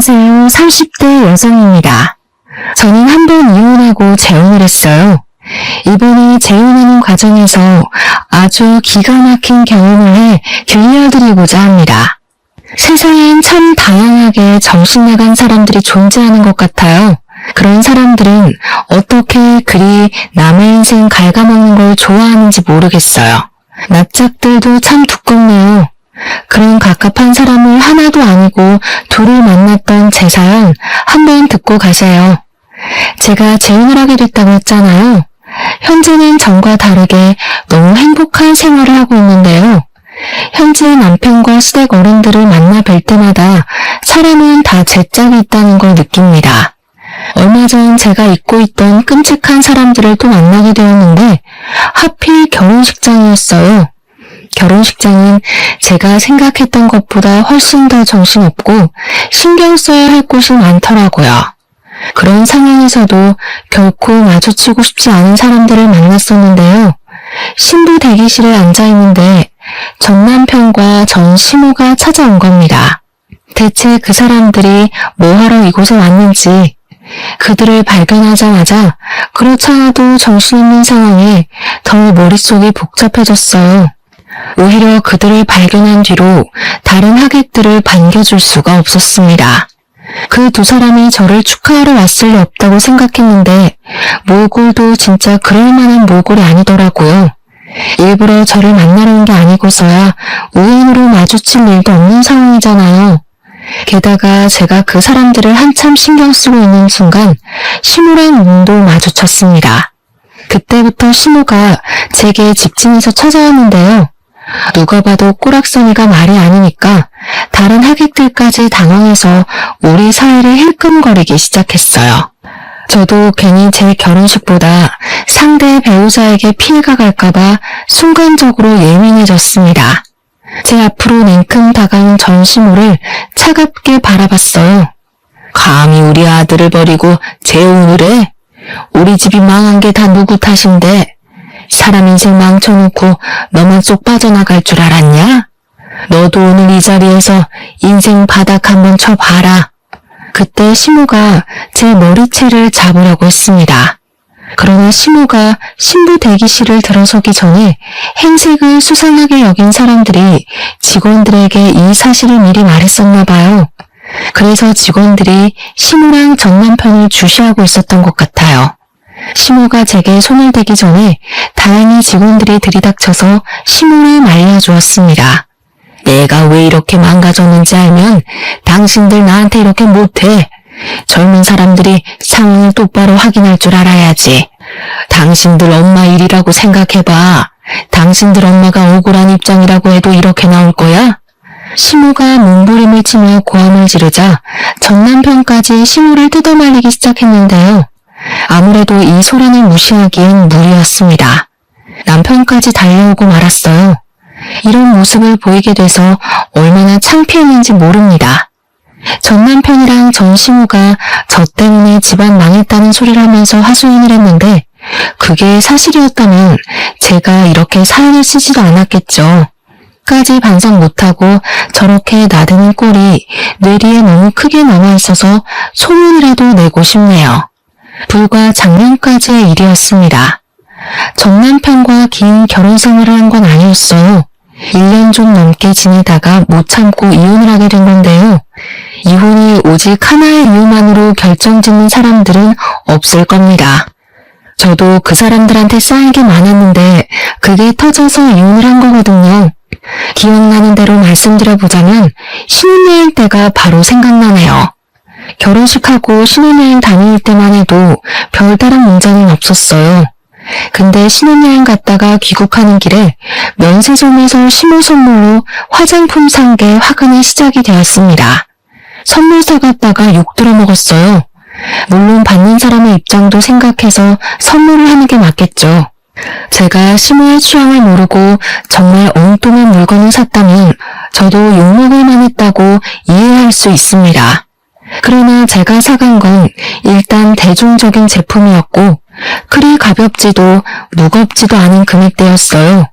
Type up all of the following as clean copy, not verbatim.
안녕하세요. 30대 여성입니다. 저는 한 번 이혼하고 재혼을 했어요. 이번에 재혼하는 과정에서 아주 기가 막힌 경험을 해 들려드리고자 합니다. 세상엔 참 다양하게 정신나간 사람들이 존재하는 것 같아요. 그런 사람들은 어떻게 그리 남의 인생 갉아먹는 걸 좋아하는지 모르겠어요. 납작들도 참 두껍네요. 그런 갑갑한 사람을 하나도 아니고 둘을 만났던 제 사연 한번 듣고 가세요. 제가 재혼을 하게 됐다고 했잖아요. 현재는 전과 다르게 너무 행복한 생활을 하고 있는데요. 현재 남편과 시댁 어른들을 만나 뵐 때마다 사람은 다 제 짝이 있다는 걸 느낍니다. 얼마 전 제가 잊고 있던 끔찍한 사람들을 또 만나게 되었는데 하필 결혼식장이었어요. 결혼식장은 제가 생각했던 것보다 훨씬 더 정신없고 신경 써야 할 곳이 많더라고요. 그런 상황에서도 결코 마주치고 싶지 않은 사람들을 만났었는데요. 신부 대기실에 앉아있는데 전 남편과 전 시모가 찾아온 겁니다. 대체 그 사람들이 뭐하러 이곳에 왔는지 그들을 발견하자마자 그렇잖아도 정신없는 상황에 더 머릿속이 복잡해졌어요. 오히려 그들을 발견한 뒤로 다른 하객들을 반겨줄 수가 없었습니다. 그 두 사람이 저를 축하하러 왔을 리 없다고 생각했는데 몰골도 진짜 그럴 만한 몰골이 아니더라고요. 일부러 저를 만나러 온 게 아니고서야 우연으로 마주칠 일도 없는 상황이잖아요. 게다가 제가 그 사람들을 한참 신경 쓰고 있는 순간 시모랑 눈도 마주쳤습니다. 그때부터 시모가 제게 집진해서 찾아왔는데요. 누가 봐도 꼬락서니가 말이 아니니까 다른 하객들까지 당황해서 우리 사이를 힐끔거리기 시작했어요. 저도 괜히 제 결혼식보다 상대 배우자에게 피해가 갈까봐 순간적으로 예민해졌습니다. 제 앞으로 냉큼 다가온 전 시모를 차갑게 바라봤어요. 감히 우리 아들을 버리고 재혼을 해? 우리 집이 망한 게 다 누구 탓인데 사람 인생 망쳐놓고 너만 쏙 빠져나갈 줄 알았냐? 너도 오늘 이 자리에서 인생 바닥 한번 쳐봐라. 그때 시모가 제 머리채를 잡으려고 했습니다. 그러나 시모가 신부 대기실을 들어서기 전에 행색을 수상하게 여긴 사람들이 직원들에게 이 사실을 미리 말했었나 봐요. 그래서 직원들이 시모랑 전 남편을 주시하고 있었던 것 같아요. 시모가 제게 손을 대기 전에 다행히 직원들이 들이닥쳐서 시모를 말려주었습니다. 내가 왜 이렇게 망가졌는지 알면 당신들 나한테 이렇게 못해. 젊은 사람들이 상황을 똑바로 확인할 줄 알아야지. 당신들 엄마 일이라고 생각해봐. 당신들 엄마가 억울한 입장이라고 해도 이렇게 나올 거야? 시모가 몸부림을 치며 고함을 지르자 전 남편까지 시모를 뜯어말리기 시작했는데요. 아무래도 이 소란을 무시하기엔 무리였습니다. 남편까지 달려오고 말았어요. 이런 모습을 보이게 돼서 얼마나 창피했는지 모릅니다. 전 남편이랑 전 시모가 저 때문에 집안 망했다는 소리를 하면서 하소연을 했는데 그게 사실이었다면 제가 이렇게 사연을 쓰지도 않았겠죠. 까지 반성 못하고 저렇게 나대는 꼴이 뇌리에 너무 크게 남아있어서 소문이라도 내고 싶네요. 불과 작년까지의 일이었습니다. 전 남편과 긴 결혼 생활을 한 건 아니었어요. 1년 좀 넘게 지내다가 못 참고 이혼을 하게 된 건데요. 이혼이 오직 하나의 이유만으로 결정짓는 사람들은 없을 겁니다. 저도 그 사람들한테 쌓인 게 많았는데 그게 터져서 이혼을 한 거거든요. 기억나는 대로 말씀드려보자면 신혼여행 때가 바로 생각나네요. 결혼식하고 신혼여행 다닐 때만 해도 별다른 문제는 없었어요. 근데 신혼여행 갔다가 귀국하는 길에 면세점에서 시모 선물로 화장품 산 게 화근의 시작이 되었습니다. 선물 사갔다가 욕 들어먹었어요. 물론 받는 사람의 입장도 생각해서 선물을 하는 게 맞겠죠. 제가 시모의 취향을 모르고 정말 엉뚱한 물건을 샀다면 저도 욕먹을 만했다고 이해할 수 있습니다. 그러나 제가 사간 건 일단 대중적인 제품이었고 그리 가볍지도 무겁지도 않은 금액대였어요.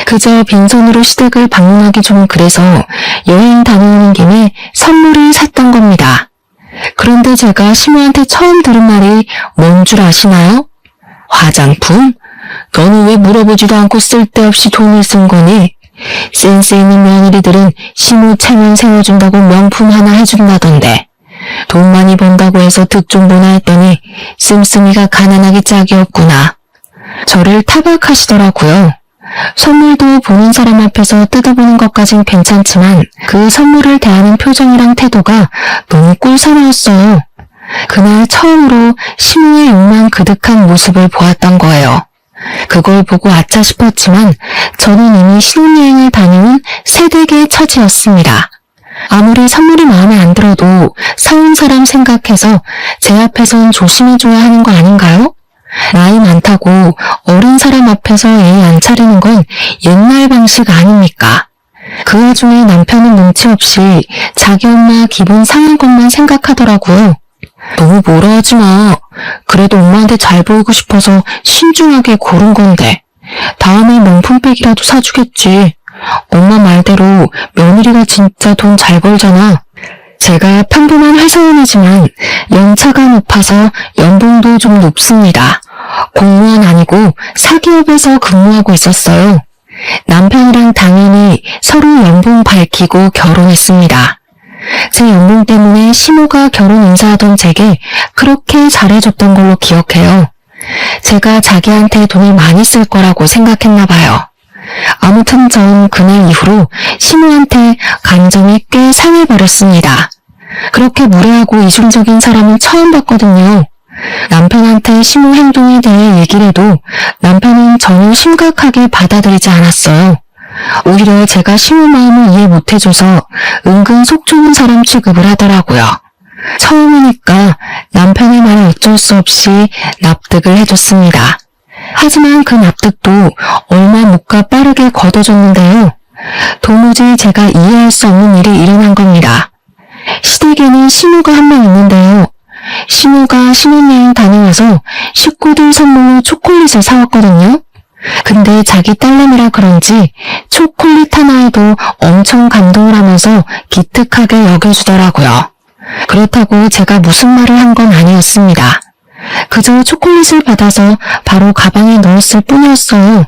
그저 빈손으로 시댁을 방문하기 좀 그래서 여행 다녀오는 김에 선물을 샀던 겁니다. 그런데 제가 시모한테 처음 들은 말이 뭔 줄 아시나요? 화장품? 너는 왜 물어보지도 않고 쓸데없이 돈을 쓴 거니? 센스 있는 며느리들은 시모 체면 세워준다고 명품 하나 해준다던데. 돈 많이 번다고 해서 득 좀 보나 했더니 씀씀이가 가난하기 짝이 없구나. 저를 타박하시더라고요. 선물도 보는 사람 앞에서 뜯어보는 것까진 괜찮지만 그 선물을 대하는 표정이랑 태도가 너무 꿀선이었어요. 그날 처음으로 시모의 욕망 그득한 모습을 보았던 거예요. 그걸 보고 아차 싶었지만 저는 이미 신혼여행을 다녀온 새댁의 처지였습니다. 아무리 선물이 마음에 안 들어도 사온 사람 생각해서 제 앞에선 조심해줘야 하는 거 아닌가요? 나이 많다고 어린 사람 앞에서 예의 안 차리는 건 옛날 방식 아닙니까? 그 와중에 남편은 눈치 없이 자기 엄마 기분 상한 것만 생각하더라고요. 너무 뭐라 하지 마. 그래도 엄마한테 잘 보이고 싶어서 신중하게 고른 건데. 다음에 명품백이라도 사주겠지. 엄마 말대로 며느리가 진짜 돈 잘 벌잖아. 제가 평범한 회사원이지만 연차가 높아서 연봉도 좀 높습니다. 공무원 아니고 사기업에서 근무하고 있었어요. 남편이랑 당연히 서로 연봉 밝히고 결혼했습니다. 제 연봉 때문에 시모가 결혼 인사하던 제게 그렇게 잘해줬던 걸로 기억해요. 제가 자기한테 돈을 많이 쓸 거라고 생각했나 봐요. 아무튼 전 그날 이후로 시모한테 감정이 꽤 상해버렸습니다. 그렇게 무례하고 이중적인 사람은 처음 봤거든요. 남편한테 시모 행동에 대해 얘기를 해도 남편은 전혀 심각하게 받아들이지 않았어요. 오히려 제가 시모 마음을 이해 못해줘서 은근 속 좁은 사람 취급을 하더라고요. 처음이니까 남편의 말에 어쩔 수 없이 납득을 해줬습니다. 하지만 그 납득도 얼마 못 가 빠르게 거둬졌는데요. 도무지 제가 이해할 수 없는 일이 일어난 겁니다. 시댁에는 시모가 한 명 있는데요. 시모가 신혼여행 다녀와서 식구들 선물로 초콜릿을 사왔거든요. 근데 자기 딸내미라 그런지 초콜릿 하나에도 엄청 감동을 하면서 기특하게 여겨주더라고요. 그렇다고 제가 무슨 말을 한 건 아니었습니다. 그저 초콜릿을 받아서 바로 가방에 넣었을 뿐이었어요.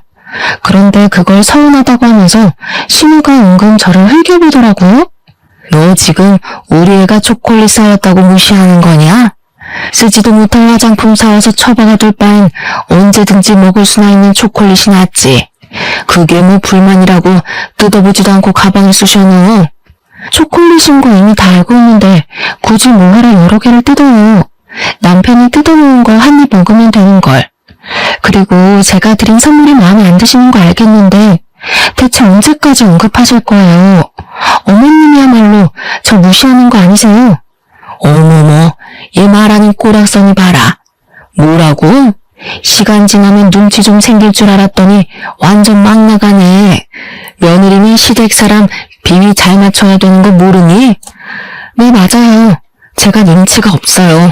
그런데 그걸 서운하다고 하면서 시모가 은근 저를 흘겨보더라고요. 너 지금 우리 애가 초콜릿 사왔다고 무시하는 거냐? 쓰지도 못할 화장품 사와서 처박아둘 바엔 언제든지 먹을 수나 있는 초콜릿이 낫지. 그게 뭐 불만이라고 뜯어보지도 않고 가방에 쑤셔넣어. 초콜릿인 거 이미 다 알고 있는데 굳이 뭐하러 여러 개를 뜯어요. 남편이 뜯어놓은 거 한 입 먹으면 되는 걸. 그리고 제가 드린 선물이 마음에 안 드시는 거 알겠는데 대체 언제까지 언급하실 거예요? 어머님이야말로 저 무시하는 거 아니세요? 어머머, 얘 말하는 꼬락서니 봐라. 뭐라고? 시간 지나면 눈치 좀 생길 줄 알았더니 완전 막 나가네. 며느리는 시댁 사람 비위 잘 맞춰야 되는 거 모르니? 네, 맞아요. 제가 눈치가 없어요.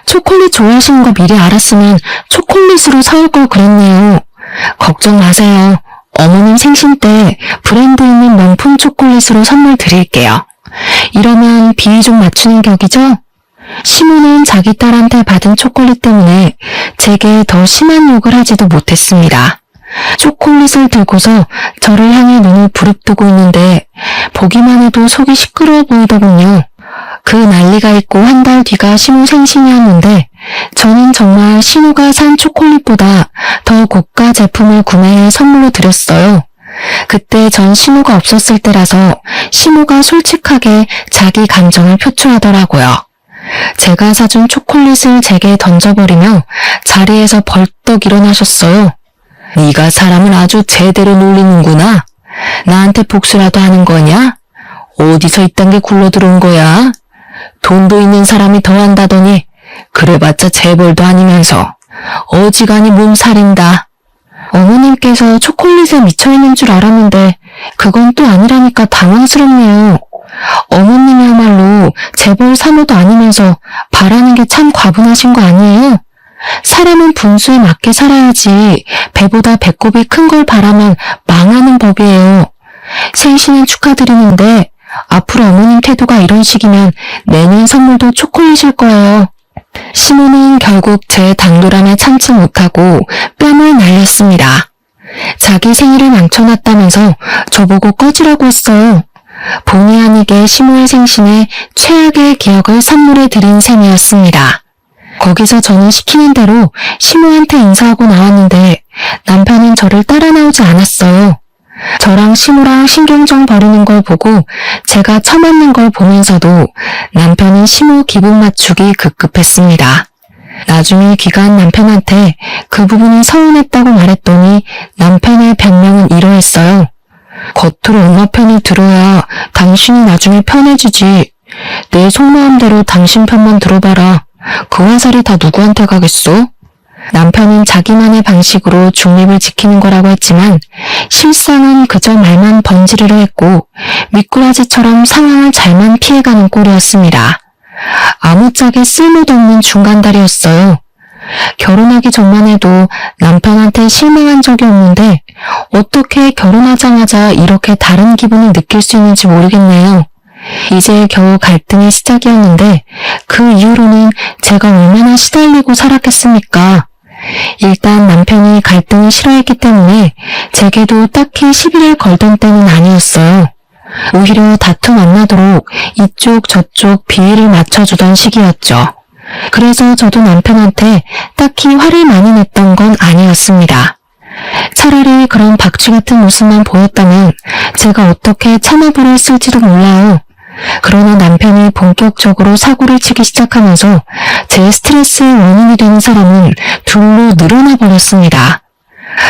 초콜릿 좋아하시는 거 미리 알았으면 초콜릿으로 사올 걸 그랬네요. 걱정 마세요. 어머님 생신 때 브랜드 있는 명품 초콜릿으로 선물 드릴게요. 이러면 비위 좀 맞추는 격이죠? 시모는 자기 딸한테 받은 초콜릿 때문에 제게 더 심한 욕을 하지도 못했습니다. 초콜릿을 들고서 저를 향해 눈을 부릅뜨고 있는데 보기만 해도 속이 시끄러워 보이더군요. 그 난리가 있고 한 달 뒤가 시모 생신이었는데 저는 정말 시모가 산 초콜릿보다 더 고가 제품을 구매해 선물로 드렸어요. 그때 전 시모가 없었을 때라서 시모가 솔직하게 자기 감정을 표출하더라고요. 제가 사준 초콜릿을 제게 던져버리며 자리에서 벌떡 일어나셨어요. 네가 사람을 아주 제대로 놀리는구나. 나한테 복수라도 하는 거냐? 어디서 이딴 게 굴러들어온 거야? 돈도 있는 사람이 더 한다더니 그래봤자 재벌도 아니면서 어지간히 몸살인다. 어머님께서 초콜릿에 미쳐있는 줄 알았는데 그건 또 아니라니까 당황스럽네요. 어머님이야말로 재벌 사모도 아니면서 바라는 게 참 과분하신 거 아니에요? 사람은 분수에 맞게 살아야지 배보다 배꼽이 큰 걸 바라면 망하는 법이에요. 생신은 축하드리는데 앞으로 어머님 태도가 이런 식이면 내년 선물도 초콜릿일 거예요. 시모는 결국 제 당돌함에 참지 못하고 뺨을 날렸습니다. 자기 생일을 망쳐놨다면서 저보고 꺼지라고 했어요. 본의 아니게 시모의 생신에 최악의 기억을 선물해 드린 셈이었습니다. 거기서 저는 시키는 대로 시모한테 인사하고 나왔는데 남편은 저를 따라 나오지 않았어요. 저랑 시모랑 신경전 벌이는 걸 보고 제가 처맞는 걸 보면서도 남편은 시모 기분 맞추기 급급했습니다. 나중에 귀가한 남편한테 그 부분이 서운했다고 말했더니 남편의 변명은 이러했어요. 겉으로 엄마 편을 들어야 당신이 나중에 편해지지. 내 속마음대로 당신 편만 들어봐라. 그 화살이 다 누구한테 가겠어? 남편은 자기만의 방식으로 중립을 지키는 거라고 했지만 실상은 그저 말만 번지르르 했고 미꾸라지처럼 상황을 잘만 피해가는 꼴이었습니다. 아무짝에 쓸모도 없는 중간다리였어요. 결혼하기 전만 해도 남편한테 실망한 적이 없는데 어떻게 결혼하자마자 이렇게 다른 기분을 느낄 수 있는지 모르겠네요. 이제 겨우 갈등의 시작이었는데 그 이후로는 제가 얼마나 시달리고 살았겠습니까? 일단 남편이 갈등을 싫어했기 때문에 제게도 딱히 시비를 걸던 때는 아니었어요. 오히려 다툼 안 나도록 이쪽 저쪽 비위를 맞춰주던 시기였죠. 그래서 저도 남편한테 딱히 화를 많이 냈던 건 아니었습니다. 차라리 그런 박쥐 같은 모습만 보였다면 제가 어떻게 참아버릴 쓸지도 몰라요. 그러나 남편이 본격적으로 사고를 치기 시작하면서 제 스트레스의 원인이 되는 사람은 둘로 늘어나 버렸습니다.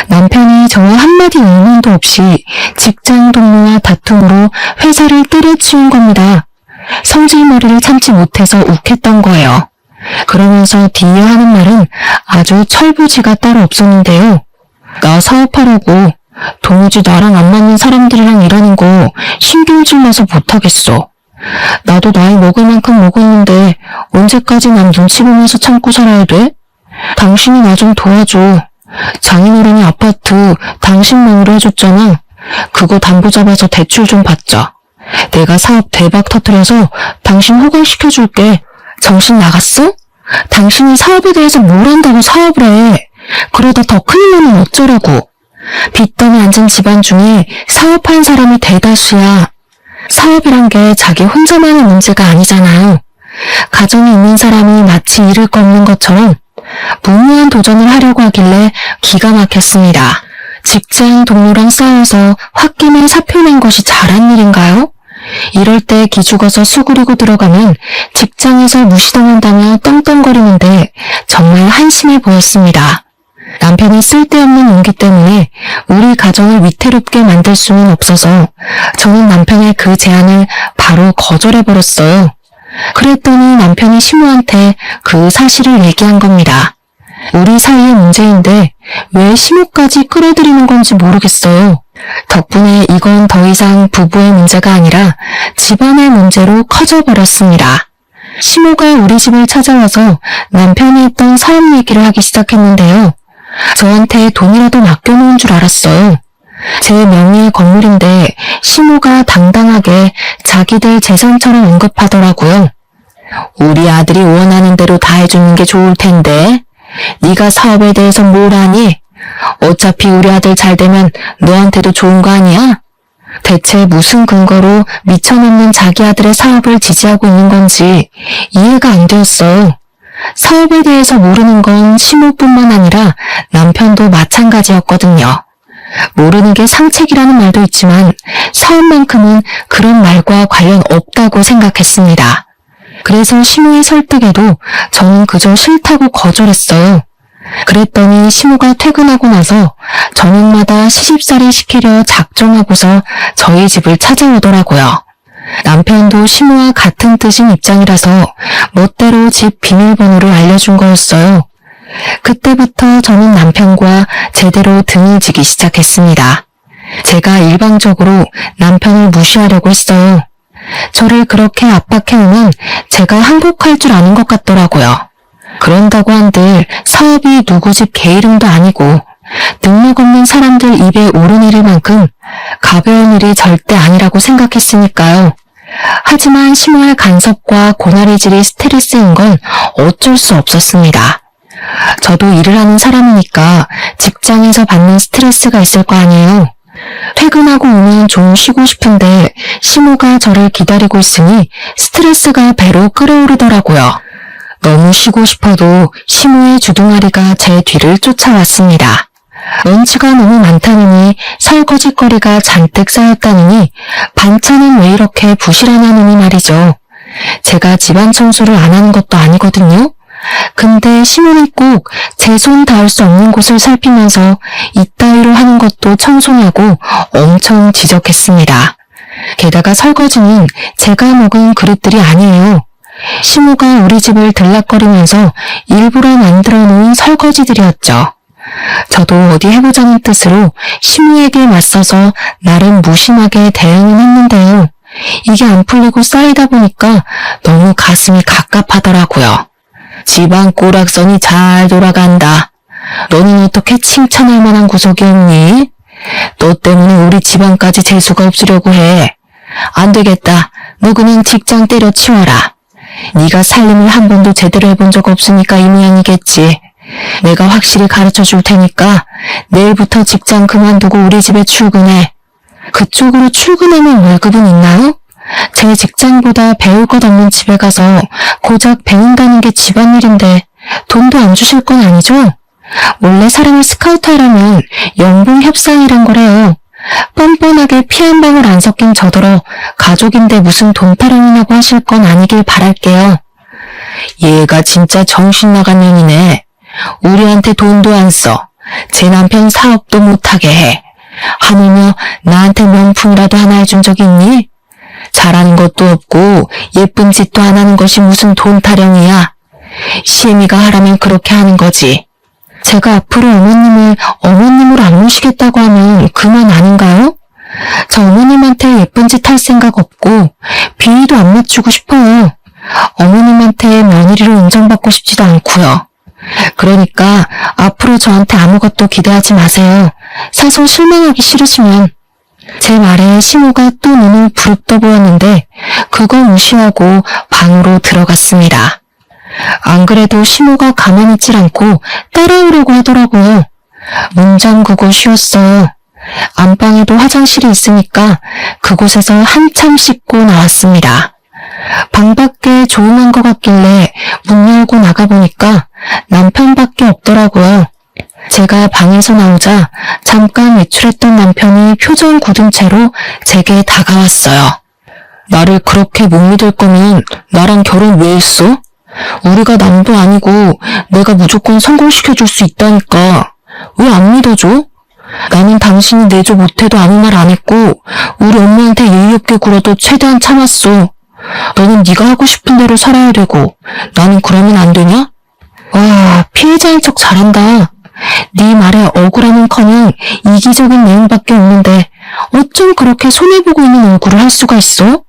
남편이 저와 한마디 의논도 없이 직장 동료와 다툼으로 회사를 때려치운 겁니다. 성질머리를 참지 못해서 욱했던 거예요. 그러면서 뒤이어 하는 말은 아주 철부지가 따로 없었는데요. 나 사업하려고 도무지 나랑 안 맞는 사람들이랑 일하는 거 신경질 나서 못하겠어. 나도 나이 먹을 만큼 먹었는데 언제까지 난 눈치 보면서 참고 살아야 돼? 당신이 나 좀 도와줘. 장인어른이 아파트 당신 명의로 해줬잖아. 그거 담보 잡아서 대출 좀 받자. 내가 사업 대박 터뜨려서 당신 호강시켜줄게. 정신 나갔어? 당신이 사업에 대해서 뭘 안다고 사업을 해. 그러다 더 큰일 나면 어쩌라고. 빚더미 앉은 집안 중에 사업한 사람이 대다수야. 사업이란 게 자기 혼자만의 문제가 아니잖아요. 가정이 있는 사람이 마치 잃을 거 없는 것처럼 무모한 도전을 하려고 하길래 기가 막혔습니다. 직장 동료랑 싸워서 홧김에 사표 낸 것이 잘한 일인가요? 이럴 때 기죽어서 수그리고 들어가면 직장에서 무시당한다며 떵떵거리는데 정말 한심해 보였습니다. 남편이 쓸데없는 용기 때문에 우리 가정을 위태롭게 만들 수는 없어서 저는 남편의 그 제안을 바로 거절해버렸어요. 그랬더니 남편이 시모한테 그 사실을 얘기한 겁니다. 우리 사이의 문제인데 왜 시모까지 끌어들이는 건지 모르겠어요. 덕분에 이건 더 이상 부부의 문제가 아니라 집안의 문제로 커져버렸습니다. 시모가 우리 집을 찾아와서 남편이 했던 사업 얘기를 하기 시작했는데요. 저한테 돈이라도 맡겨놓은 줄 알았어요. 제 명의의 건물인데 시모가 당당하게 자기들 재산처럼 언급하더라고요. 우리 아들이 원하는 대로 다 해주는 게 좋을 텐데 네가 사업에 대해서 뭘 아니? 어차피 우리 아들 잘 되면 너한테도 좋은 거 아니야? 대체 무슨 근거로 미쳐놓는 자기 아들의 사업을 지지하고 있는 건지 이해가 안 되었어요. 사업에 대해서 모르는 건 시모뿐만 아니라 남편도 마찬가지였거든요. 모르는 게 상책이라는 말도 있지만 사업만큼은 그런 말과 관련 없다고 생각했습니다. 그래서 시모의 설득에도 저는 그저 싫다고 거절했어요. 그랬더니 시모가 퇴근하고 나서 저녁마다 시집살이 시키려 작정하고서 저희 집을 찾아오더라고요. 남편도 시모와 같은 뜻인 입장이라서 멋대로 집 비밀번호를 알려준 거였어요. 그때부터 저는 남편과 제대로 등을 지기 시작했습니다. 제가 일방적으로 남편을 무시하려고 했어요. 저를 그렇게 압박해오면 제가 항복할 줄 아는 것 같더라고요. 그런다고 한들 사업이 누구 집 게으름도 아니고 능력 없는 사람들 입에 오른 일일 만큼 가벼운 일이 절대 아니라고 생각했으니까요. 하지만 시모의 간섭과 고나리질이 스트레스인 건 어쩔 수 없었습니다. 저도 일을 하는 사람이니까 직장에서 받는 스트레스가 있을 거 아니에요. 퇴근하고 오면 좀 쉬고 싶은데 시모가 저를 기다리고 있으니 스트레스가 배로 끓어오르더라고요. 너무 쉬고 싶어도 시모의 주둥아리가 제 뒤를 쫓아왔습니다. 먼지가 너무 많다느니 설거지거리가 잔뜩 쌓였다느니 반찬은 왜 이렇게 부실하냐느니 말이죠. 제가 집안 청소를 안 하는 것도 아니거든요. 근데 시모는 꼭 제 손 닿을 수 없는 곳을 살피면서 이따위로 하는 것도 청소냐고 엄청 지적했습니다. 게다가 설거지는 제가 먹은 그릇들이 아니에요. 시모가 우리 집을 들락거리면서 일부러 만들어 놓은 설거지들이었죠. 저도 어디 해보자는 뜻으로 시모에게 맞서서 나름 무심하게 대응은 했는데요. 이게 안 풀리고 쌓이다 보니까 너무 가슴이 갑갑하더라고요. 집안 꼬락선이 잘 돌아간다. 너는 어떻게 칭찬할 만한 구석이 없니? 너 때문에 우리 집안까지 재수가 없으려고 해. 안 되겠다. 너 그냥 직장 때려치워라. 네가 살림을 한 번도 제대로 해본 적 없으니까 이 모양이겠지. 내가 확실히 가르쳐 줄 테니까 내일부터 직장 그만두고 우리 집에 출근해. 그쪽으로 출근하면 월급은 있나요? 제 직장보다 배울 것 없는 집에 가서 고작 배운다는 게 집안일인데 돈도 안 주실 건 아니죠? 원래 사람을 스카우트하려면 연봉 협상이란 거래요. 뻔뻔하게 피 한 방울 안 섞인 저더러 가족인데 무슨 돈 타령이냐고 하실 건 아니길 바랄게요. 얘가 진짜 정신 나간 년이네. 우리한테 돈도 안 써. 제 남편 사업도 못하게 해. 하물며 나한테 명품이라도 하나 해준 적 있니? 잘하는 것도 없고 예쁜 짓도 안 하는 것이 무슨 돈 타령이야. 시애미가 하라면 그렇게 하는 거지. 제가 앞으로 어머님을 어머님으로 안 모시겠다고 하면 그만 아닌가요? 저 어머님한테 예쁜 짓 할 생각 없고 비위도 안 맞추고 싶어요. 어머님한테 며느리로 인정받고 싶지도 않고요. 그러니까 앞으로 저한테 아무것도 기대하지 마세요. 사서 실망하기 싫으시면. 제 말에 시모가 또 눈을 부릅떠 보였는데 그거 무시하고 방으로 들어갔습니다. 안 그래도 시모가 가만히 있질 않고 따라오려고 하더라고요. 문 잠그고 쉬었어요. 안방에도 화장실이 있으니까 그곳에서 한참 씻고 나왔습니다. 방 밖에 조용한 것 같길래 문 열고 나가보니까 남편밖에 없더라고요. 제가 방에서 나오자 잠깐 외출했던 남편이 표정 굳은 채로 제게 다가왔어요. 나를 그렇게 못 믿을 거면 나랑 결혼 왜 했어? 우리가 남도 아니고 내가 무조건 성공시켜줄 수 있다니까. 왜 안 믿어줘? 나는 당신이 내조 못해도 아무 말 안 했고 우리 엄마한테 예의 없게 굴어도 최대한 참았어. 너는 네가 하고 싶은 대로 살아야 되고 나는 그러면 안 되냐? 와, 피해자인 척 잘한다. 네 말에 억울함은커녕 이기적인 내용밖에 없는데 어쩜 그렇게 손해보고 있는 얼굴을 할 수가 있어?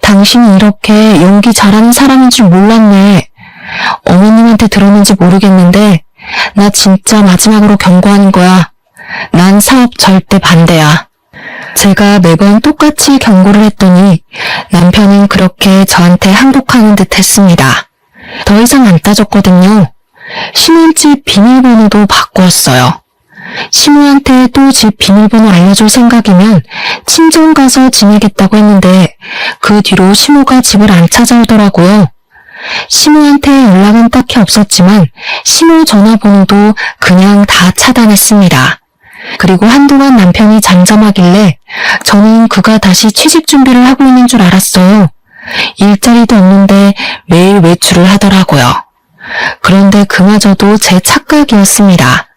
당신이 이렇게 연기 잘하는 사람인 줄 몰랐네. 어머님한테 들었는지 모르겠는데 나 진짜 마지막으로 경고하는 거야. 난 사업 절대 반대야. 제가 매번 똑같이 경고를 했더니 남편은 그렇게 저한테 항복하는 듯 했습니다. 더 이상 안 따졌거든요. 신혼집 비밀번호도 바꾸었어요. 시모한테 또 집 비밀번호 알려줄 생각이면 친정 가서 지내겠다고 했는데 그 뒤로 시모가 집을 안 찾아오더라고요. 시모한테 연락은 딱히 없었지만 시모 전화번호도 그냥 다 차단했습니다. 그리고 한동안 남편이 잠잠하길래 저는 그가 다시 취직 준비를 하고 있는 줄 알았어요. 일자리도 없는데 매일 외출을 하더라고요. 그런데 그마저도 제 착각이었습니다.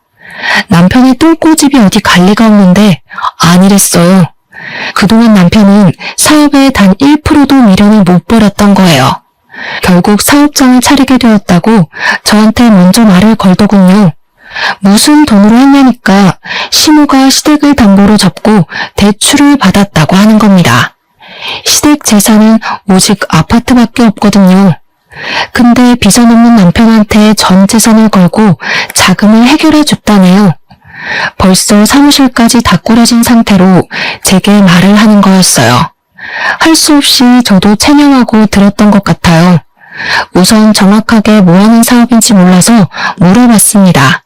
남편의 똥꼬집이 어디 갈 리가 없는데 아니랬어요. 그동안 남편은 사업에 단 1%도 미련을 못 버렸던 거예요. 결국 사업장을 차리게 되었다고 저한테 먼저 말을 걸더군요. 무슨 돈으로 했냐니까 시모가 시댁을 담보로 접고 대출을 받았다고 하는 겁니다. 시댁 재산은 오직 아파트밖에 없거든요. 근데 빚은 없는 남편한테 전 재산을 걸고 자금을 해결해 줬다네요. 벌써 사무실까지 다 꾸려진 상태로 제게 말을 하는 거였어요. 할 수 없이 저도 체념하고 들었던 것 같아요. 우선 정확하게 뭐 하는 사업인지 몰라서 물어봤습니다.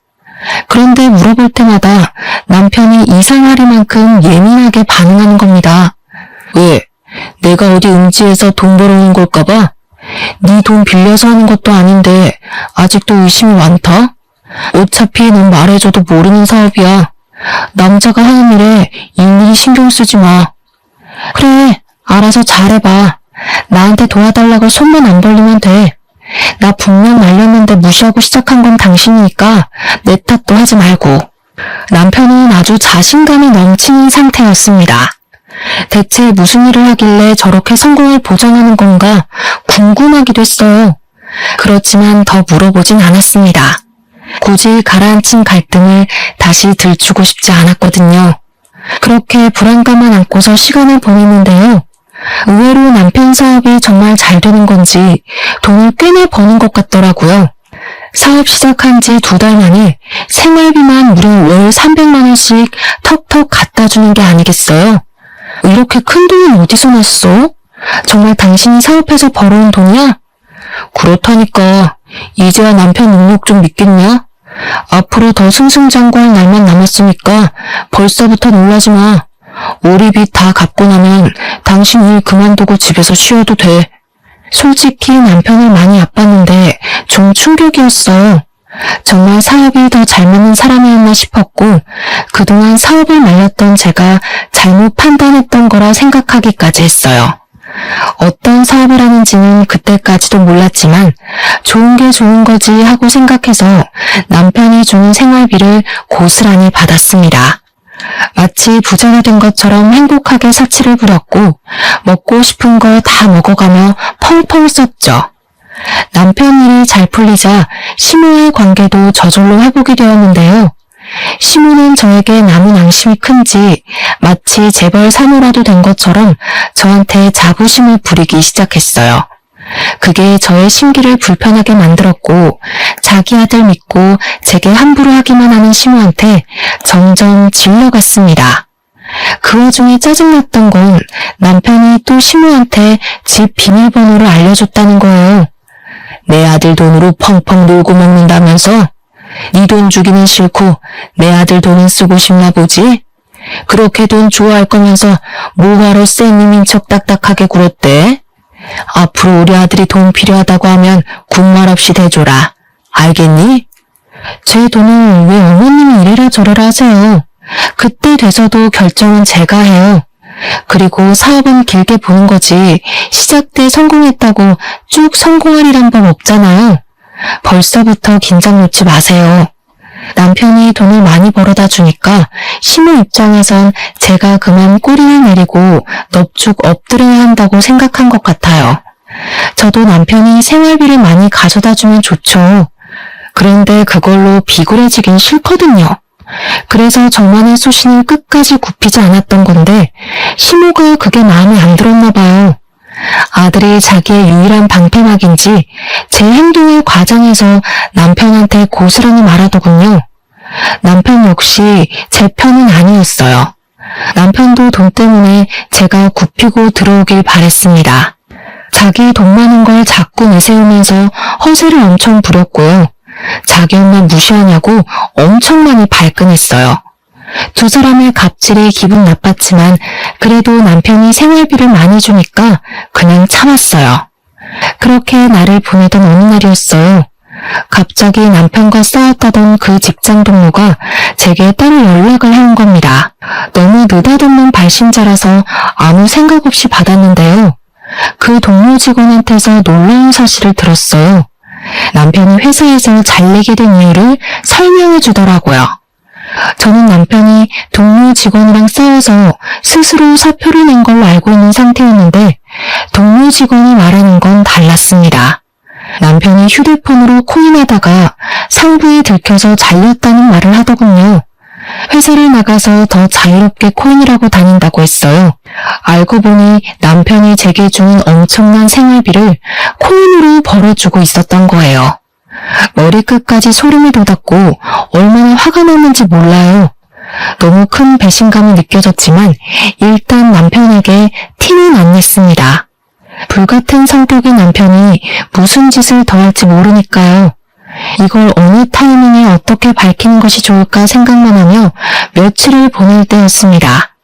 그런데 물어볼 때마다 남편이 이상하리만큼 예민하게 반응하는 겁니다. 왜? 내가 어디 음지에서 돈 벌어오는 걸까봐? 네 돈 빌려서 하는 것도 아닌데 아직도 의심이 많다? 어차피 넌 말해줘도 모르는 사업이야. 남자가 하는 일에 일일이 신경 쓰지 마. 그래, 알아서 잘해봐. 나한테 도와달라고 손만 안 벌리면 돼. 나 분명 말렸는데 무시하고 시작한 건 당신이니까 내 탓도 하지 말고. 남편은 아주 자신감이 넘치는 상태였습니다. 대체 무슨 일을 하길래 저렇게 성공을 보장하는 건가 궁금하기도 했어요. 그렇지만 더 물어보진 않았습니다. 굳이 가라앉힌 갈등을 다시 들추고 싶지 않았거든요. 그렇게 불안감만 안고서 시간을 보내는데요. 의외로 남편 사업이 정말 잘 되는 건지 돈을 꽤나 버는 것 같더라고요. 사업 시작한 지 2달 만에 생활비만 무려 월 300만 원씩 턱턱 갖다 주는 게 아니겠어요? 이렇게 큰 돈은 어디서 났어? 정말 당신이 사업해서 벌어온 돈이야? 그렇다니까. 이제야 남편 능력 좀 믿겠냐? 앞으로 더 승승장구할 날만 남았으니까 벌써부터 놀라지 마. 오리빚 다 갚고 나면 당신 일 그만두고 집에서 쉬어도 돼. 솔직히 남편을 많이 아팠는데 좀 충격이었어요. 정말 사업이 더 잘 맞는 사람이었나 싶었고 그동안 사업을 말렸던 제가 잘못 판단했던 거라 생각하기까지 했어요. 어떤 사업을 하는지는 그때까지도 몰랐지만 좋은 게 좋은 거지 하고 생각해서 남편이 주는 생활비를 고스란히 받았습니다. 마치 부자가 된 것처럼 행복하게 사치를 부렸고 먹고 싶은 걸 다 먹어가며 펑펑 썼죠. 남편 일이 잘 풀리자 시모의 관계도 저절로 회복이 되었는데요. 시모는 저에게 남은 앙심이 큰지 마치 재벌 사모라도 된 것처럼 저한테 자부심을 부리기 시작했어요. 그게 저의 심기를 불편하게 만들었고 자기 아들 믿고 제게 함부로 하기만 하는 시모한테 점점 질려갔습니다. 그 와중에 짜증났던 건 남편이 또 시모한테 집 비밀번호를 알려줬다는 거예요. 내 아들 돈으로 펑펑 놀고 먹는다면서? 네 돈 주기는 싫고 내 아들 돈은 쓰고 싶나 보지? 그렇게 돈 좋아할 거면서 뭐하러 쌩님인 척 딱딱하게 굴었대? 앞으로 우리 아들이 돈 필요하다고 하면 군말 없이 대줘라. 알겠니? 제 돈을 왜 어머님이 이래라 저래라 하세요? 그때 돼서도 결정은 제가 해요. 그리고 사업은 길게 보는 거지 시작 때 성공했다고 쭉 성공하리란 법 없잖아요. 벌써부터 긴장 놓지 마세요. 남편이 돈을 많이 벌어다 주니까 시모 입장에선 제가 그만 꼬리를 내리고 넙죽 엎드려야 한다고 생각한 것 같아요. 저도 남편이 생활비를 많이 가져다 주면 좋죠. 그런데 그걸로 비굴해지긴 싫거든요. 그래서 저만의 소신을 끝까지 굽히지 않았던 건데 시모가 그게 마음에 안 들었나 봐요. 아들이 자기의 유일한 방패막인지 제 행동을 과장해서 남편한테 고스란히 말하더군요. 남편 역시 제 편은 아니었어요. 남편도 돈 때문에 제가 굽히고 들어오길 바랬습니다. 자기 돈 많은 걸 자꾸 내세우면서 허세를 엄청 부렸고요. 자기 엄마 무시하냐고 엄청 많이 발끈했어요. 두 사람의 갑질이 기분 나빴지만 그래도 남편이 생활비를 많이 주니까 그냥 참았어요. 그렇게 날을 보내던 어느 날이었어요. 갑자기 남편과 싸웠다던 그 직장 동료가 제게 따로 연락을 해온 겁니다. 너무 느닷없는 발신자라서 아무 생각 없이 받았는데요. 그 동료 직원한테서 놀라운 사실을 들었어요. 남편이 회사에서 잘리게 된 이유를 설명해 주더라고요. 저는 남편이 동료 직원이랑 싸워서 스스로 사표를 낸 걸로 알고 있는 상태였는데 동료 직원이 말하는 건 달랐습니다. 남편이 휴대폰으로 코인하다가 상부에 들켜서 잘렸다는 말을 하더군요. 회사를 나가서 더 자유롭게 코인이라고 다닌다고 했어요. 알고 보니 남편이 제게 주는 엄청난 생활비를 코인으로 벌어주고 있었던 거예요. 머리끝까지 소름이 돋았고 얼마나 화가 났는지 몰라요. 너무 큰 배신감이 느껴졌지만 일단 남편에게 티는 안 냈습니다. 불같은 성격의 남편이 무슨 짓을 더 할지 모르니까요. 이걸 어느 타이밍에 어떻게 밝히는 것이 좋을까 생각만 하며 며칠을 보낼 때였습니다.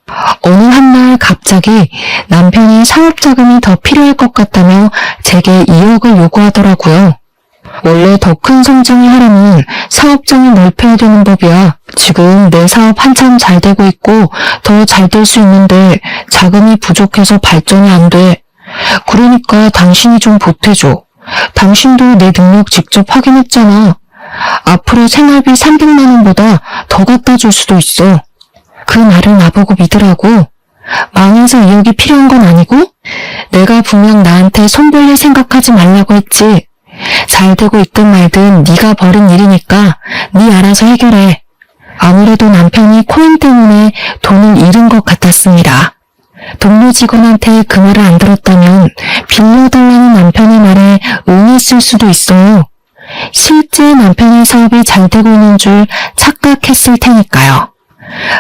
어느 한날 갑자기 남편이 사업자금이 더 필요할 것 같다며 제게 2억을 요구하더라고요. 원래 더 큰 성장을 하려면 사업장을 넓혀야 되는 법이야. 지금 내 사업 한참 잘 되고 있고 더 잘 될 수 있는데 자금이 부족해서 발전이 안 돼. 그러니까 당신이 좀 보태줘. 당신도 내 능력 직접 확인했잖아. 앞으로 생활비 300만 원보다 더 갖다 줄 수도 있어. 그 말을 나보고 믿으라고. 망해서 2억이 필요한 건 아니고? 내가 분명 나한테 손 벌릴 생각하지 말라고 했지. 잘 되고 있든 말든 네가 벌인 일이니까 네 알아서 해결해. 아무래도 남편이 코인 때문에 돈을 잃은 것 같았습니다. 동료 직원한테 그 말을 안 들었다면 빌려달라는 남편의 말에 응했을 수도 있어요. 실제 남편의 사업이 잘 되고 있는 줄 착각했을 테니까요.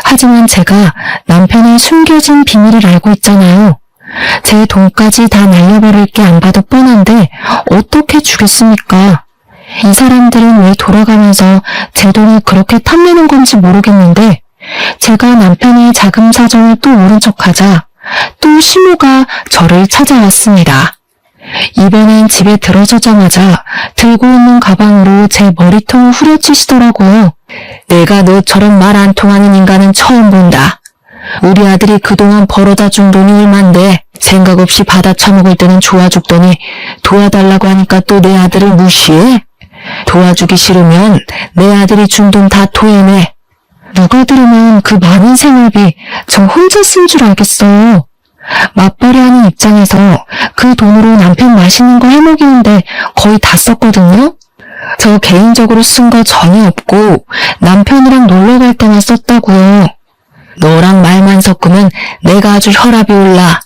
하지만 제가 남편의 숨겨진 비밀을 알고 있잖아요. 제 돈까지 다 날려버릴 게 안 봐도 뻔한데 어떻게 주겠습니까? 이 사람들은 왜 돌아가면서 제 돈을 그렇게 탐내는 건지 모르겠는데 제가 남편의 자금 사정을 또 모른 척하자 또 시모가 저를 찾아왔습니다. 이번엔 집에 들어서자마자 들고 있는 가방으로 제 머리통을 후려치시더라고요. 내가 너처럼 말 안 통하는 인간은 처음 본다. 우리 아들이 그동안 벌어다 준 돈이 얼만데 생각 없이 받아 처먹을 때는 좋아 죽더니 도와달라고 하니까 또 내 아들을 무시해? 도와주기 싫으면 내 아들이 준 돈 다 토해내. 누가 들으면 그 많은 생활비 저 혼자 쓴 줄 알겠어요. 맞벌이 하는 입장에서 그 돈으로 남편 맛있는 거 해먹이는데 거의 다 썼거든요. 저 개인적으로 쓴 거 전혀 없고 남편이랑 놀러 갈 때만 썼다고요. 너랑 말만 섞으면 내가 아주 혈압이 올라.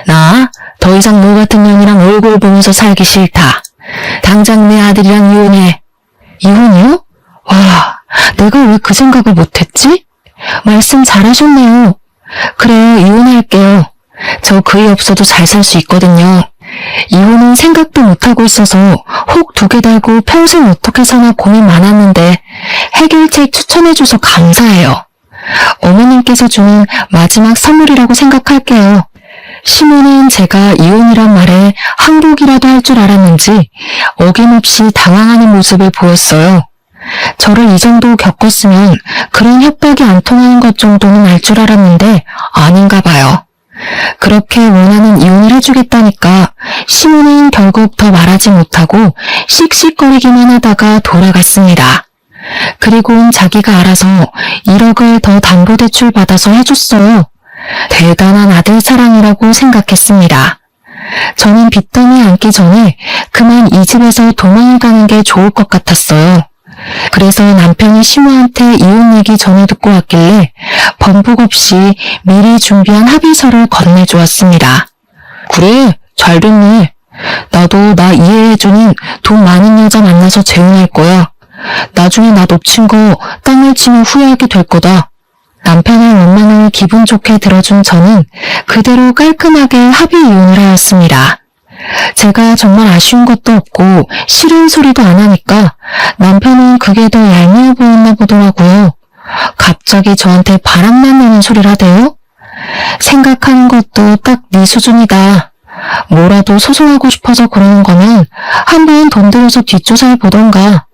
나 더 이상 너 같은 년이랑 얼굴 보면서 살기 싫다. 당장 내 아들이랑 이혼해. 이혼이요? 와, 내가 왜 그 생각을 못했지? 말씀 잘하셨네요. 그래요, 이혼할게요. 저 그이 없어도 잘 살 수 있거든요. 이혼은 생각도 못하고 있어서 혹 2개 달고 평생 어떻게 사나 고민 많았는데 해결책 추천해줘서 감사해요. 어머님께서 주는 마지막 선물이라고 생각할게요. 시모는 제가 이혼이란 말에 항복이라도 할 줄 알았는지 어김없이 당황하는 모습을 보였어요. 저를 이 정도 겪었으면 그런 협박이 안 통하는 것 정도는 알 줄 알았는데 아닌가 봐요. 그렇게 원하는 이혼을 해주겠다니까 시모는 결국 더 말하지 못하고 씩씩거리기만 하다가 돌아갔습니다. 그리고는 자기가 알아서 1억을 더 담보대출 받아서 해줬어요. 대단한 아들 사랑이라고 생각했습니다. 저는 빚더미 앉기 전에 그만 이 집에서 도망을 가는 게 좋을 것 같았어요. 그래서 남편이 시모한테 이혼 얘기 전해 듣고 왔길래 번복 없이 미리 준비한 합의서를 건네주었습니다. 그래, 잘 됐네. 나도 나 이해해주는 돈 많은 여자 만나서 재혼할 거야. 나중에 나 놓친 거 땅을 치면 후회하게 될 거다. 남편의 원망을 기분 좋게 들어준 저는 그대로 깔끔하게 합의 이혼을 하였습니다. 제가 정말 아쉬운 것도 없고 싫은 소리도 안 하니까 남편은 그게 더 얄미워 보였나 보더라고요. 갑자기 저한테 바람만 내는 소리를 하대요? 생각하는 것도 딱 네 수준이다. 뭐라도 소송하고 싶어서 그러는 거면 한번 돈 들여서 뒷조사를 보던가.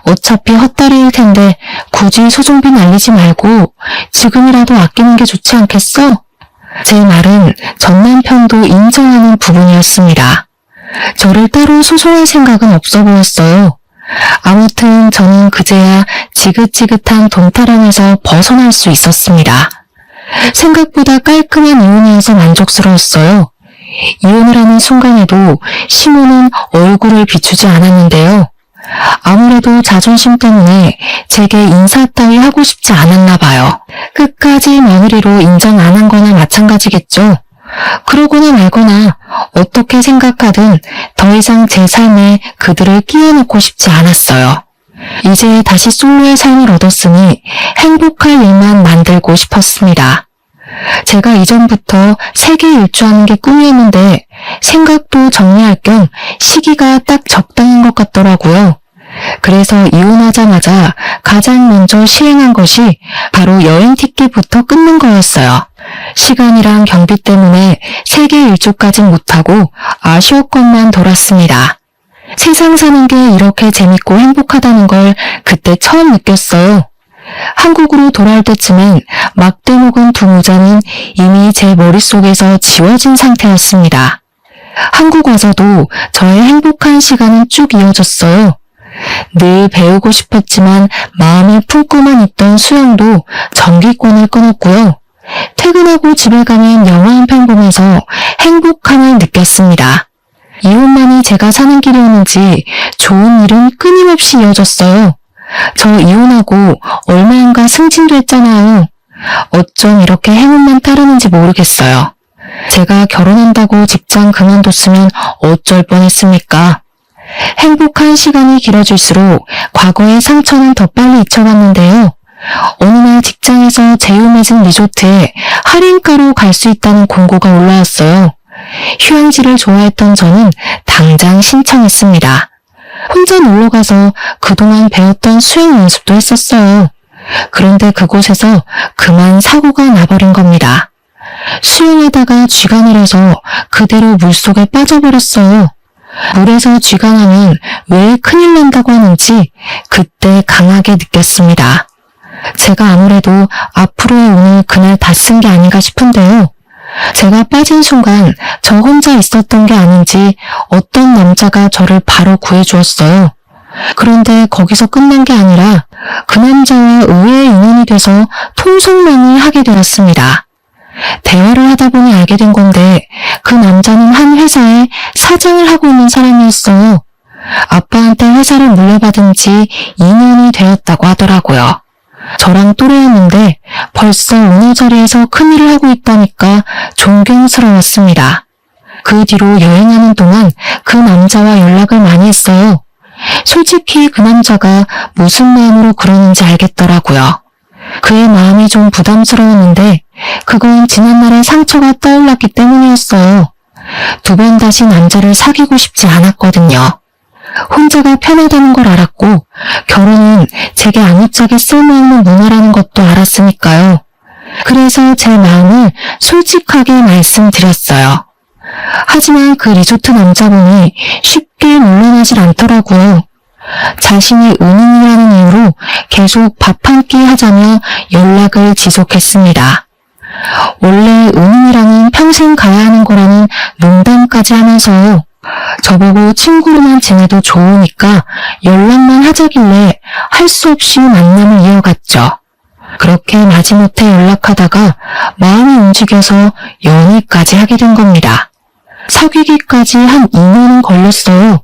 어차피 헛다리일 텐데 굳이 소송비 날리지 말고 지금이라도 아끼는 게 좋지 않겠어? 제 말은 전 남편도 인정하는 부분이었습니다. 저를 따로 소송할 생각은 없어 보였어요. 아무튼 저는 그제야 지긋지긋한 돈 타령에서 벗어날 수 있었습니다. 생각보다 깔끔한 이혼이어서 만족스러웠어요. 이혼을 하는 순간에도 시모는 얼굴을 비추지 않았는데요. 아무래도 자존심 때문에 제게 인사 따위 하고 싶지 않았나 봐요. 끝까지 며느리로 인정 안 한 거나 마찬가지겠죠. 그러거나 말거나 어떻게 생각하든 더 이상 제 삶에 그들을 끼워넣고 싶지 않았어요. 이제 다시 솔로의 삶을 얻었으니 행복할 일만 만들고 싶었습니다. 제가 이전부터 세계 일주하는 게 꿈이었는데 생각도 정리할 겸 시기가 딱 적당한 것 같더라고요. 그래서 이혼하자마자 가장 먼저 시행한 것이 바로 여행 티켓부터 끊는 거였어요. 시간이랑 경비 때문에 세계 일주까진 못하고 아쉬웠건만 돌았습니다. 세상 사는 게 이렇게 재밌고 행복하다는 걸 그때 처음 느꼈어요. 한국으로 돌아올 때쯤엔 막대 먹은 두 모자는 이미 제 머릿속에서 지워진 상태였습니다. 한국 와서도 저의 행복한 시간은 쭉 이어졌어요. 늘 배우고 싶었지만 마음에 품고만 있던 수영도 정기권을 끊었고요. 퇴근하고 집에 가면 영화 한 편 보면서 행복함을 느꼈습니다. 이혼만이 제가 사는 길이었는지 좋은 일은 끊임없이 이어졌어요. 저 이혼하고 얼마인가 승진도 했잖아요. 어쩜 이렇게 행운만 따르는지 모르겠어요. 제가 결혼한다고 직장 그만뒀으면 어쩔 뻔했습니까? 행복한 시간이 길어질수록 과거의 상처는 더 빨리 잊혀갔는데요. 어느 날 직장에서 제휴맺은 리조트에 할인가로 갈 수 있다는 공고가 올라왔어요. 휴양지를 좋아했던 저는 당장 신청했습니다. 혼자 놀러가서 그동안 배웠던 수영 연습도 했었어요. 그런데 그곳에서 그만 사고가 나버린 겁니다. 수영하다가 쥐가 내려서 그대로 물속에 빠져버렸어요. 물에서 쥐가 나면 왜 큰일 난다고 하는지 그때 강하게 느꼈습니다. 제가 아무래도 앞으로의 운을 그날 다 쓴 게 아닌가 싶은데요. 제가 빠진 순간 저 혼자 있었던 게 아닌지 어떤 남자가 저를 바로 구해주었어요. 그런데 거기서 끝난 게 아니라 그 남자와 의외의 인연이 돼서 통성명을 하게 되었습니다. 대화를 하다 보니 알게 된 건데 그 남자는 한 회사에 사장을 하고 있는 사람이었어요. 아빠한테 회사를 물려받은 지 2년이 되었다고 하더라고요. 저랑 또래였는데 벌써 어느 자리에서 큰일을 하고 있다니까 존경스러웠습니다. 그 뒤로 여행하는 동안 그 남자와 연락을 많이 했어요. 솔직히 그 남자가 무슨 마음으로 그러는지 알겠더라고요. 그의 마음이 좀 부담스러웠는데 그건 지난날의 상처가 떠올랐기 때문이었어요. 두 번 다시 남자를 사귀고 싶지 않았거든요. 혼자가 편하다는 걸 알았고 결혼은 제게 아무짝에 쓸모없는 문화라는 것도 알았으니까요. 그래서 제 마음을 솔직하게 말씀드렸어요. 하지만 그 리조트 남자분이 쉽게 물러나질 않더라고요. 자신이 은인이라는 이유로 계속 밥 한 끼 하자며 연락을 지속했습니다. 원래 은인이랑은 평생 가야 하는 거라는 농담까지 하면서요. 저보고 친구로만 지내도 좋으니까 연락만 하자길래 할 수 없이 만남을 이어갔죠. 그렇게 마지못해 연락하다가 마음이 움직여서 연애까지 하게 된 겁니다. 사귀기까지 한 2년은 걸렸어요.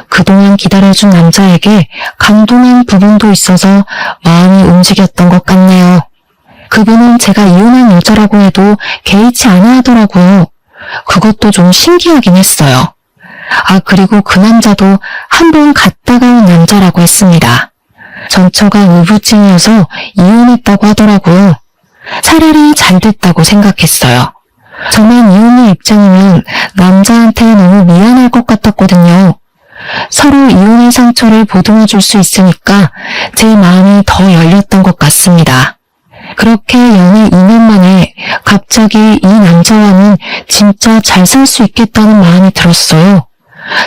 그동안 기다려준 남자에게 감동한 부분도 있어서 마음이 움직였던 것 같네요. 그분은 제가 이혼한 여자라고 해도 개의치 않아 하더라고요. 그것도 좀 신기하긴 했어요. 그리고 그 남자도 한 번 갔다가 온 남자라고 했습니다. 전처가 우울증이어서 이혼했다고 하더라고요. 차라리 잘 됐다고 생각했어요. 저만 이혼의 입장이면 남자한테 너무 미안할 것 같았거든요. 서로 이혼의 상처를 보듬어 줄 수 있으니까 제 마음이 더 열렸던 것 같습니다. 그렇게 연애 2년 만에 갑자기 이 남자와는 진짜 잘 살 수 있겠다는 마음이 들었어요.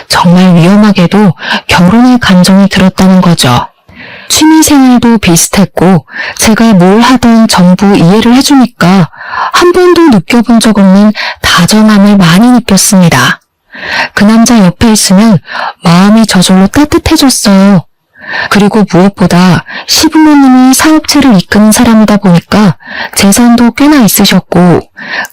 정말 위험하게도 결혼의 감정이 들었다는 거죠. 취미생활도 비슷했고 제가 뭘 하던 전부 이해를 해주니까 한 번도 느껴본 적 없는 다정함을 많이 느꼈습니다. 그 남자 옆에 있으면 마음이 저절로 따뜻해졌어요. 그리고 무엇보다 시부모님이 사업체를 이끄는 사람이다 보니까 재산도 꽤나 있으셨고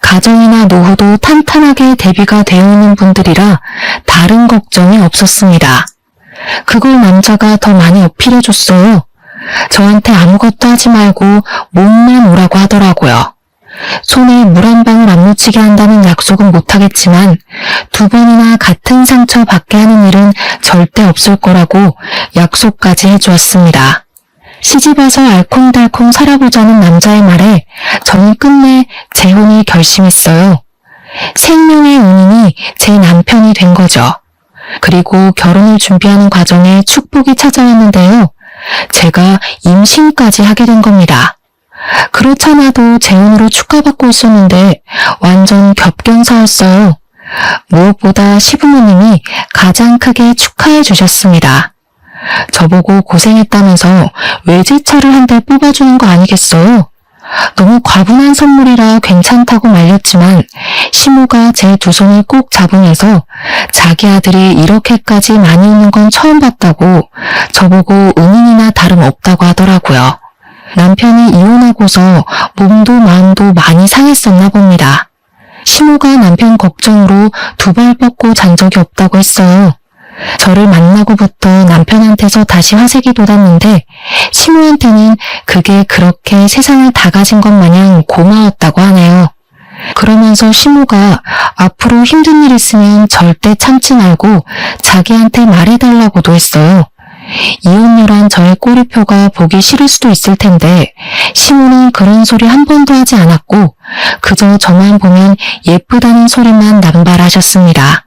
가정이나 노후도 탄탄하게 대비가 되어 있는 분들이라 다른 걱정이 없었습니다. 그걸 남자가 더 많이 어필해줬어요. 저한테 아무것도 하지 말고 몸만 오라고 하더라고요. 손에 물 한 방울 안 묻히게 한다는 약속은 못하겠지만 2번이나 같은 상처 받게 하는 일은 절대 없을 거라고 약속까지 해주었습니다. 시집와서 알콩달콩 살아보자는 남자의 말에 저는 끝내 재혼을 결심했어요. 생명의 은인이 제 남편이 된 거죠. 그리고 결혼을 준비하는 과정에 축복이 찾아왔는데요. 제가 임신까지 하게 된 겁니다. 그렇잖아도 재혼으로 축하받고 있었는데 완전 겹경사였어요. 무엇보다 시부모님이 가장 크게 축하해 주셨습니다. 저보고 고생했다면서 외제차를 한 대 뽑아주는 거 아니겠어요? 너무 과분한 선물이라 괜찮다고 말렸지만 시모가 제 2손을 꼭 잡으면서 자기 아들이 이렇게까지 많이 웃는 건 처음 봤다고 저보고 은인이나 다름없다고 하더라고요. 남편이 이혼하고서 몸도 마음도 많이 상했었나 봅니다. 시모가 남편 걱정으로 2발 뻗고 잔 적이 없다고 했어요. 저를 만나고부터 남편한테서 다시 화색이 돋았는데 시모한테는 그게 그렇게 세상을 다 가진 것 마냥 고마웠다고 하네요. 그러면서 시모가 앞으로 힘든 일 있으면 절대 참지 말고 자기한테 말해달라고도 했어요. 이혼녀란 저의 꼬리표가 보기 싫을 수도 있을 텐데 시모는 그런 소리 한 번도 하지 않았고 그저 저만 보면 예쁘다는 소리만 남발하셨습니다.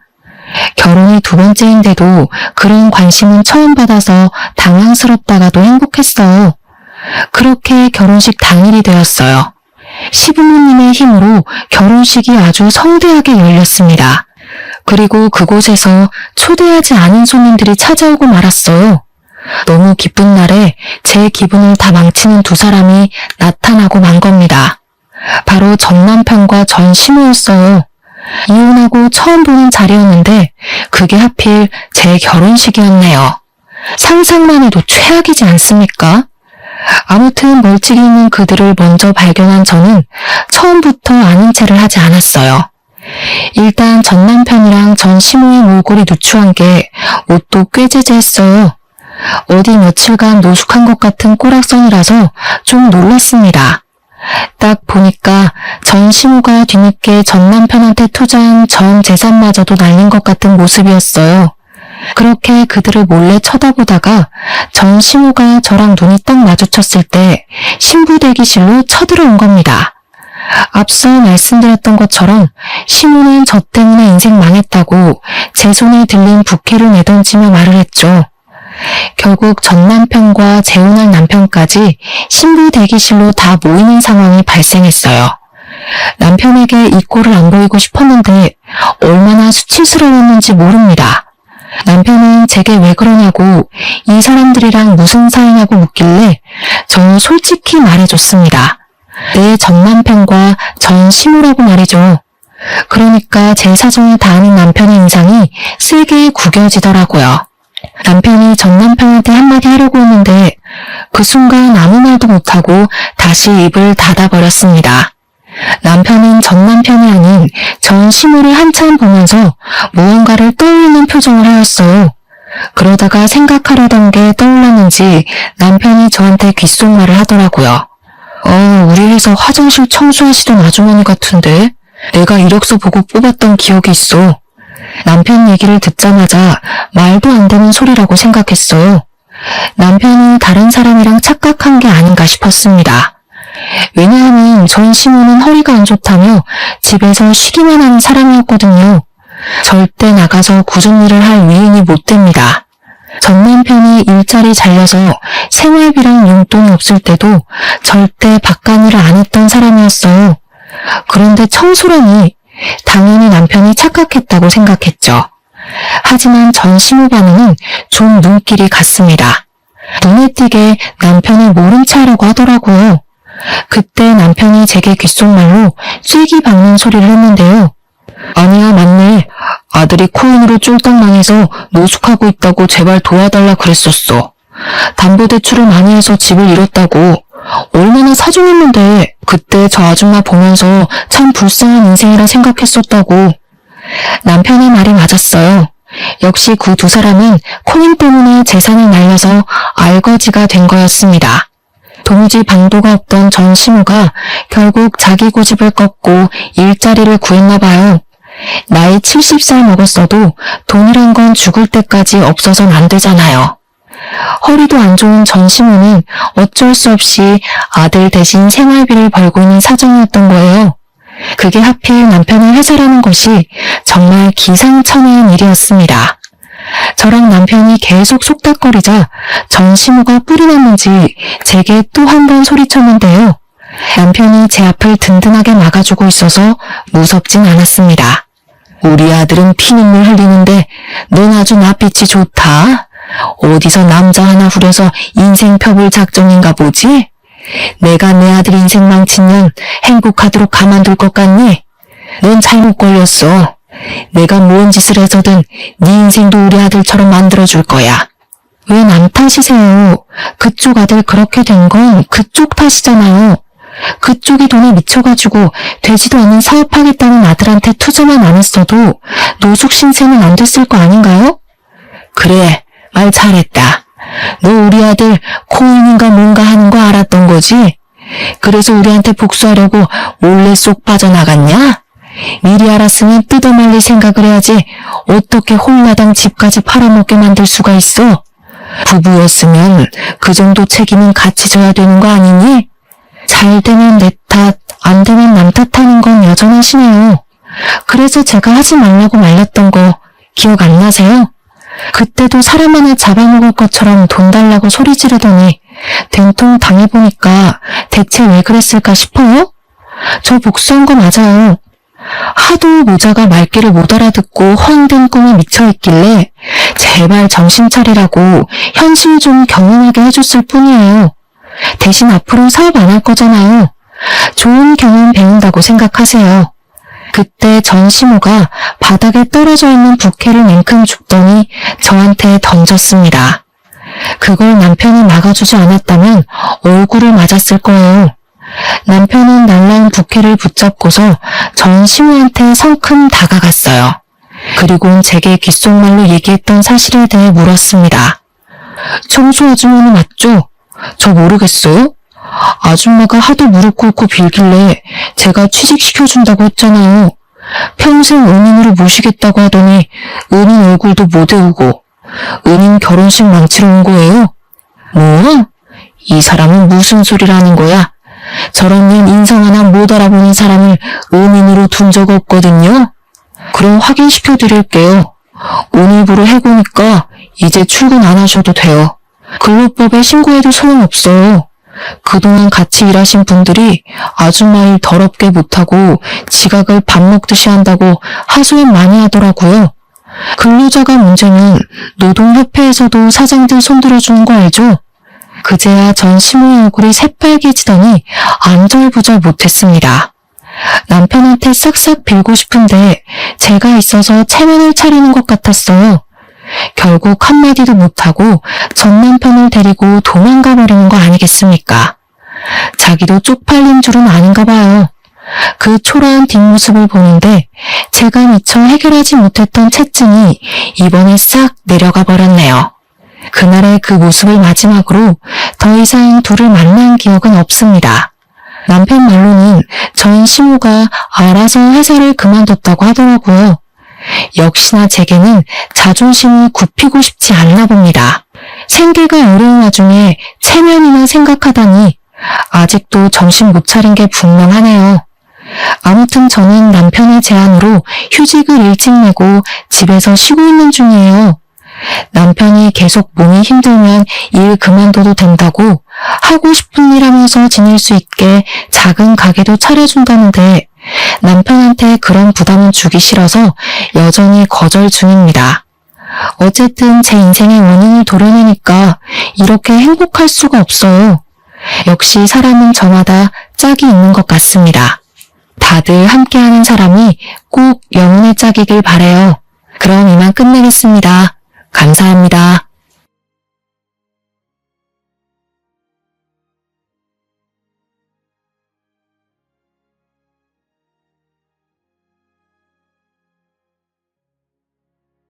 결혼이 2번째인데도 그런 관심은 처음 받아서 당황스럽다가도 행복했어요. 그렇게 결혼식 당일이 되었어요. 시부모님의 힘으로 결혼식이 아주 성대하게 열렸습니다. 그리고 그곳에서 초대하지 않은 손님들이 찾아오고 말았어요. 너무 기쁜 날에 제 기분을 다 망치는 2사람이 나타나고 만 겁니다. 바로 전 남편과 전 시모였어요. 이혼하고 처음 보는 자리였는데 그게 하필 제 결혼식이었네요. 상상만 해도 최악이지 않습니까? 아무튼 멀찍이 있는 그들을 먼저 발견한 저는 처음부터 아는 체를 하지 않았어요. 일단 전 남편이랑 전 시모의 몰골이 누추한 게 옷도 꽤 제재했어요. 어디 며칠간 노숙한 것 같은 꼬락선이라서 좀 놀랐습니다. 딱 보니까 전 시모가 뒤늦게 전 남편한테 투자한 전 재산마저도 날린 것 같은 모습이었어요. 그렇게 그들을 몰래 쳐다보다가 전 시모가 저랑 눈이 딱 마주쳤을 때 신부 대기실로 쳐들어온 겁니다. 앞서 말씀드렸던 것처럼 시모는 저 때문에 인생 망했다고 제 손에 들린 부케를 내던지며 말을 했죠. 결국 전 남편과 재혼할 남편까지 신부 대기실로 다 모이는 상황이 발생했어요. 남편에게 이 꼴을 안 보이고 싶었는데 얼마나 수치스러웠는지 모릅니다. 남편은 제게 왜 그러냐고 이 사람들이랑 무슨 사이냐고 묻길래 저는 솔직히 말해줬습니다. 내 전 남편과 전 시모라고 말이죠. 그러니까 제 사정을 다 아는 남편의 인상이 세게 구겨지더라고요. 남편이 전 남편한테 한마디 하려고 했는데 그 순간 아무 말도 못하고 다시 입을 닫아버렸습니다. 남편은 전 남편이 아닌 전 시모를 한참 보면서 무언가를 떠올리는 표정을 하였어요. 그러다가 생각하려던 게 떠올랐는지 남편이 저한테 귓속말을 하더라고요. 우리 회사 화장실 청소하시던 아주머니 같은데 내가 이력서 보고 뽑았던 기억이 있어. 남편 얘기를 듣자마자 말도 안 되는 소리라고 생각했어요. 남편이 다른 사람이랑 착각한 게 아닌가 싶었습니다. 왜냐하면 전 시모는 허리가 안 좋다며 집에서 쉬기만 하는 사람이었거든요. 절대 나가서 굳은 일을 할 위인이 못 됩니다. 전 남편이 일자리 잘려서 생활비랑 용돈이 없을 때도 절대 바깥일을 안 했던 사람이었어요. 그런데 청소라니 당연히 남편이 착각했다고 생각했죠. 하지만 전 시모 반응은 좀 눈길이 갔습니다. 눈에 띄게 남편을 모른 체 하려고 하더라고요. 그때 남편이 제게 귓속말로 쐐기 박는 소리를 했는데요. 아니야, 맞네. 아들이 코인으로 쫄딱 망해서 노숙하고 있다고 제발 도와달라 그랬었어. 담보대출을 많이 해서 집을 잃었다고. 얼마나 사중했는데 그때 저 아줌마 보면서 참 불쌍한 인생이라 생각했었다고. 남편의 말이 맞았어요. 역시 그 2사람은 코인 때문에 재산을 날려서 알거지가 된 거였습니다. 도무지 방도가 없던 전시무가 결국 자기 고집을 꺾고 일자리를 구했나 봐요. 나이 70살 먹었어도 돈이란 건 죽을 때까지 없어선 안 되잖아요. 허리도 안 좋은 전시무는 어쩔 수 없이 아들 대신 생활비를 벌고 있는 사정이었던 거예요. 그게 하필 남편의 회사라는 것이 정말 기상천외한 일이었습니다. 저랑 남편이 계속 속닥거리자 전시무가 뿔이 났는지 제게 또 한 번 소리쳤는데요. 남편이 제 앞을 든든하게 막아주고 있어서 무섭진 않았습니다. 우리 아들은 피눈물 흘리는데 넌 아주 낯빛이 좋다. 어디서 남자 하나 후려서 인생 펴볼 작정인가 보지? 내가 내 아들 인생 망친 년 행복하도록 가만둘 것 같니? 넌 잘못 걸렸어. 내가 뭔 짓을 해서든 네 인생도 우리 아들처럼 만들어줄 거야. 왜 남 탓이세요? 그쪽 아들 그렇게 된 건 그쪽 탓이잖아요. 그쪽이 돈에 미쳐가지고 되지도 않는 사업하겠다는 아들한테 투자만 안 했어도 노숙 신세는 안 됐을 거 아닌가요? 그래, 말 잘했다. 너 우리 아들 코인인가 뭔가 하는 거 알았던 거지? 그래서 우리한테 복수하려고 몰래 쏙 빠져나갔냐? 미리 알았으면 뜯어말릴 생각을 해야지 어떻게 홀라당 집까지 팔아먹게 만들 수가 있어? 부부였으면 그 정도 책임은 같이 져야 되는 거 아니니? 잘 되면 내 탓, 안 되면 남 탓하는 건 여전하시네요. 그래서 제가 하지 말라고 말렸던 거 기억 안 나세요? 그때도 사람 하나 잡아먹을 것처럼 돈 달라고 소리 지르더니 된통 당해보니까 대체 왜 그랬을까 싶어요? 저 복수한 거 맞아요. 하도 모자가 말귀를 못 알아듣고 허황된 꿈에 미쳐있길래 제발 정신 차리라고 현실 좀 경험하게 해줬을 뿐이에요. 대신 앞으로 사업 안 할 거잖아요. 좋은 경험 배운다고 생각하세요. 그때 전시무가 바닥에 떨어져 있는 부케를 냉큼 줍더니 저한테 던졌습니다. 그걸 남편이 막아주지 않았다면 얼굴을 맞았을 거예요. 남편은 날라온 부케를 붙잡고서 전시무한테 성큼 다가갔어요. 그리고는 제게 귓속말로 얘기했던 사실에 대해 물었습니다. 청소 아주머니 맞죠? 저 모르겠어요? 아줌마가 하도 무릎 꿇고 빌길래 제가 취직시켜준다고 했잖아요. 평생 은인으로 모시겠다고 하더니 은인 얼굴도 못 외우고 은인 결혼식 망치러 온 거예요? 뭐? 이 사람은 무슨 소리라는 거야? 저런 일 인성 하나 못 알아보는 사람을 은인으로 둔 적 없거든요. 그럼 확인시켜 드릴게요. 오늘부로 해고니까 이제 출근 안 하셔도 돼요. 근로법에 신고해도 소용없어요. 그동안 같이 일하신 분들이 아줌마 일 더럽게 못하고 지각을 밥 먹듯이 한다고 하소연 많이 하더라고요. 근로자가 문제면 노동협회에서도 사장들 손들어주는 거 알죠? 그제야 전시무의 얼굴이 새빨개지더니 안절부절 못했습니다. 남편한테 싹싹 빌고 싶은데 제가 있어서 체면을 차리는 것 같았어요. 결국 한마디도 못하고 전 남편을 데리고 도망가 버리는 거 아니겠습니까? 자기도 쪽팔린 줄은 아닌가 봐요. 그 초라한 뒷모습을 보는데 제가 미처 해결하지 못했던 채증이 이번에 싹 내려가 버렸네요. 그날의 그 모습을 마지막으로 더 이상 둘을 만난 기억은 없습니다. 남편 말로는 전시무가 알아서 회사를 그만뒀다고 하더라고요. 역시나 제게는 자존심이 굽히고 싶지 않나 봅니다. 생계가 어려운 와중에 체면이나 생각하다니 아직도 정신 못 차린 게 분명하네요. 아무튼 저는 남편의 제안으로 휴직을 일찍 내고 집에서 쉬고 있는 중이에요. 남편이 계속 몸이 힘들면 일 그만둬도 된다고 하고 싶은 일 하면서 지낼 수 있게 작은 가게도 차려준다는데 남편한테 그런 부담은 주기 싫어서 여전히 거절 중입니다. 어쨌든 제 인생의 원인을 도려내니까 이렇게 행복할 수가 없어요. 역시 사람은 저마다 짝이 있는 것 같습니다. 다들 함께하는 사람이 꼭 영혼의 짝이길 바래요. 그럼 이만 끝내겠습니다. 감사합니다.